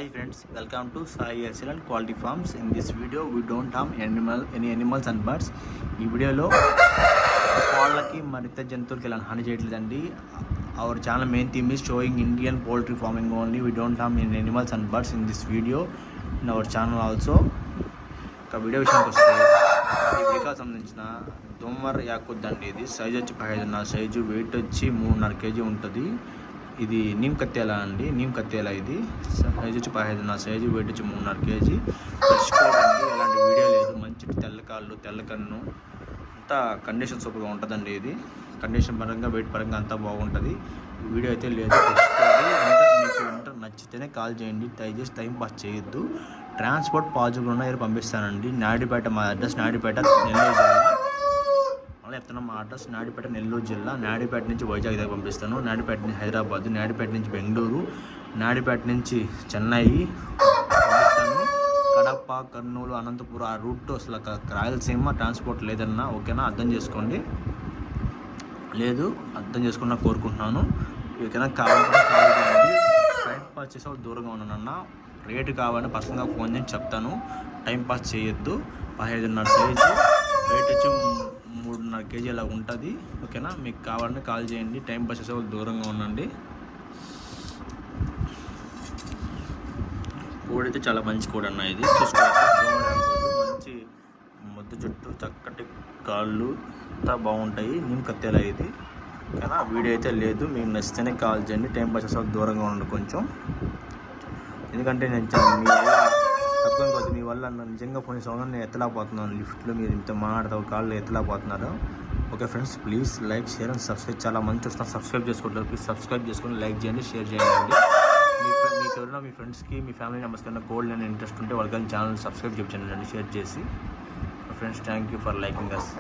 Hi friends, welcome to Sai Excellent Quality Farms. In this video, we don't harm any animals and birds. ఈ వీడియోలో కోళ్ళకి మరిత జంతువులకి ఎలా హాని చేయట్లేదండి. Our channel main theme is showing Indian poultry farming only. We don't harm any animals and birds in this video in our channel also. ఇక video విషయానికి వస్తే ఈ వీడియోకి సంబంధించిన దోమర్ యాకుద్ అండి. ఇది సైజ్ వచ్చి 15.5 సైజు, వెయిట్ వచ్చి 3.5 kg ఉంటుంది. ఇది నీమ్ కత్తేలా అండి, నీమ్ కత్తేలా. ఇది సైజ్ వచ్చి 15.5 సైజు, వెయిట్ వచ్చి 3.5 kg. తెచ్చుకోవడానికి ఎలాంటి వీడియో లేదు. మంచి తెల్ల కాళ్ళు, తెల్ల కన్ను, అంతా కండిషన్ సూపర్గా ఉంటుందండి. ఇది కండిషన్ పరంగా, వెయిట్ పరంగా అంతా బాగుంటుంది. వీడియో అయితే లేదు, తెచ్చుకోవాలి. మీకు నచ్చితేనే కాల్ చేయండి, దయచేసి టైం పాస్ చేయొద్దు. ట్రాన్స్పోర్ట్ పాజిబుల్ ఉన్న పంపిస్తానండి. నాయుడుపేట, మా అడ్రస్ నాయుడుపేట, నెల్లూరు జిల్లా. చెప్తున్నాం, మా అడ్రస్ నాయుడుపేట, నెల్లూరు జిల్లా. నాయుడుపేట నుంచి వైజాగ్ దగ్గర పంపిస్తాను, నాయుడుపేట నుంచి హైదరాబాద్, నాయుడుపేట నుంచి బెంగళూరు, నాయుడుపేట నుంచి చెన్నై పంపిస్తాను. కడప, కర్నూలు, అనంతపురం ఆ రూట్ అసలు రాయలసీమ ట్రాన్స్పోర్ట్ లేదన్నా ఓకేనా, అర్థం చేసుకోండి. లేదు అర్థం చేసుకున్నా కోరుకుంటున్నాను. ఓకేనా, కావాలంటే టైం పాస్ చేసే దూరంగా ఉన్నానన్నా. రేటు కావాలని పర్సనల్గా ఫోన్ చేసి చెప్తాను. టైం పాస్ చేయొద్దు. 15.5 సైజు, వెయిట్ వచ్చి 3.5 kg అలా ఉంటుంది. ఓకేనా, మీకు కావాలంటే కాల్ చేయండి. టైం పాస్ చేసే వాళ్ళు దూరంగా ఉండండి. కోడి అయితే చాలా మంచి కోడి అన్న. ఇది చూసుకోవచ్చు, మంచి ముద్దు చుట్టూ, చక్కటి కాళ్ళు అంతా బాగుంటాయి. నేను కత్తేలా ఇది. ఓకేనా, వీడియో అయితే లేదు. మీకు నచ్చితేనే కాల్ చేయండి. టైం పాస్ చేసే వాళ్ళు దూరంగా ఉండండి కొంచెం. ఎందుకంటే నేను మీ వల్ల తక్కువ కొద్ది, మీ వల్ల నిజంగా ఫోన్ చేసే నేను ఎత్తలేకపోతున్నాను. లిఫ్ట్లో మీరు ఇంత మాట్లాడతావు, కాళ్ళు ఎత్తలేకపోతున్నారు. Okay friends, please like, share and subscribe. చాలా మంచి వస్తున్నారు, సబ్స్క్రైబ్ చేసుకుంటారు. ప్లీజ్ సబ్స్క్రైబ్ చేసుకొని లైక్ చేయండి, షేర్ చేయండి. మీకు ఎవరైనా మీ ఫ్రెండ్స్కి, మీ ఫ్యామిలీ మెంబర్స్ కన్నా గోల్డ్ అని ఇంట్రెస్ట్ ఉంటే వాళ్ళకి ఛానల్ సబ్స్క్రైబ్ చేయండి, షేర్ చేసి. Friends, thank you for liking us.